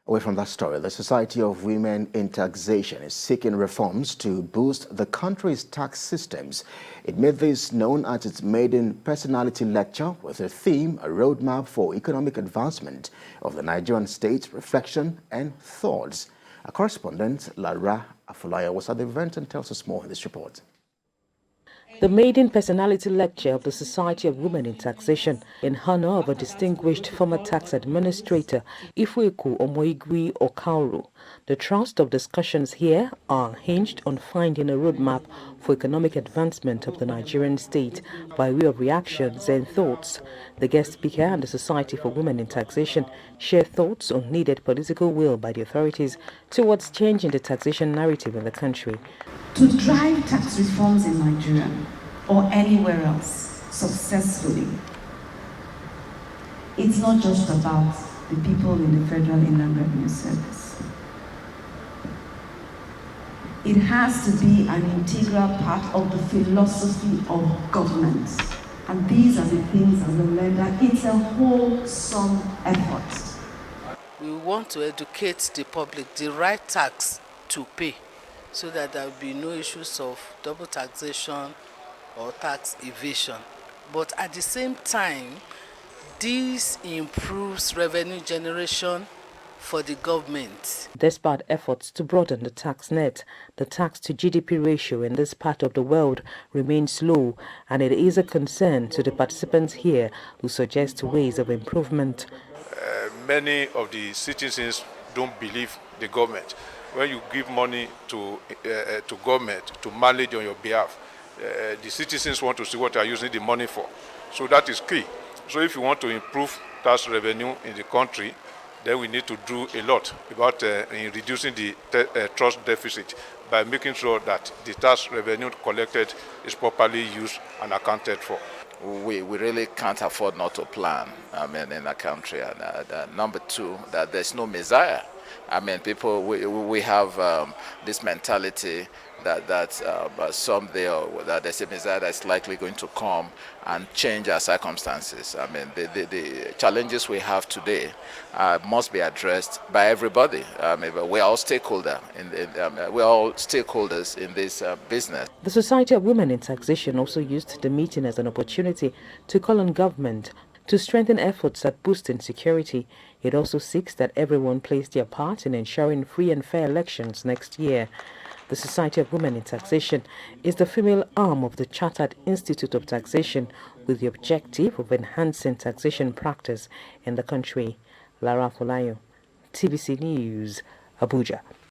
Away from that story, the Society of Women in Taxation is seeking reforms to boost the country's tax systems. It made this known at its maiden personality lecture with a theme, a roadmap for economic advancement of the Nigerian state, reflection and thoughts. Our correspondent, Lara Afulaya, was at the event and tells us more in this report. The maiden personality lecture of the Society of Women in Taxation in honor of a distinguished former tax administrator, Ifweku Omoigui Okauru. The thrust of discussions here are hinged on finding a roadmap for economic advancement of the Nigerian state by way of reactions and thoughts. The guest speaker and the Society for Women in Taxation share thoughts on needed political will by the authorities towards changing the taxation narrative in the country. To drive tax reforms in Nigeria or anywhere else successfully, it's not just about the people in the Federal Inland Revenue Service. It has to be an integral part of the philosophy of government. And these are the things as a lender, it's a wholesome effort. We want to educate the public the right tax to pay, so that there will be no issues of double taxation or tax evasion. But at the same time, this improves revenue generation for the government. Despite efforts to broaden the tax net, the tax to GDP ratio in this part of the world remains low, and it is a concern to the participants here who suggest ways of improvement. Many of the citizens don't believe the government. When you give money to government to manage on your behalf, the citizens want to see what they are using the money for. So that is key. So if you want to improve tax revenue in the country, then we need to do a lot about in reducing the trust deficit by making sure that the tax revenue collected is properly used and accounted for. We really can't afford not to plan, in a country. And number two, that there's no messiah. People, we have this mentality that someday that there's a messiah that's likely going to come and change our circumstances. The challenges we have today must be addressed by everybody. We're all we're all stakeholders in this business. The Society of Women in Taxation also used the meeting as an opportunity to call on government to strengthen efforts at boosting security. It also seeks that everyone plays their part in ensuring free and fair elections next year. The Society of Women in Taxation is the female arm of the Chartered Institute of Taxation with the objective of enhancing taxation practice in the country. Lara Afulaya, TVC News, Abuja.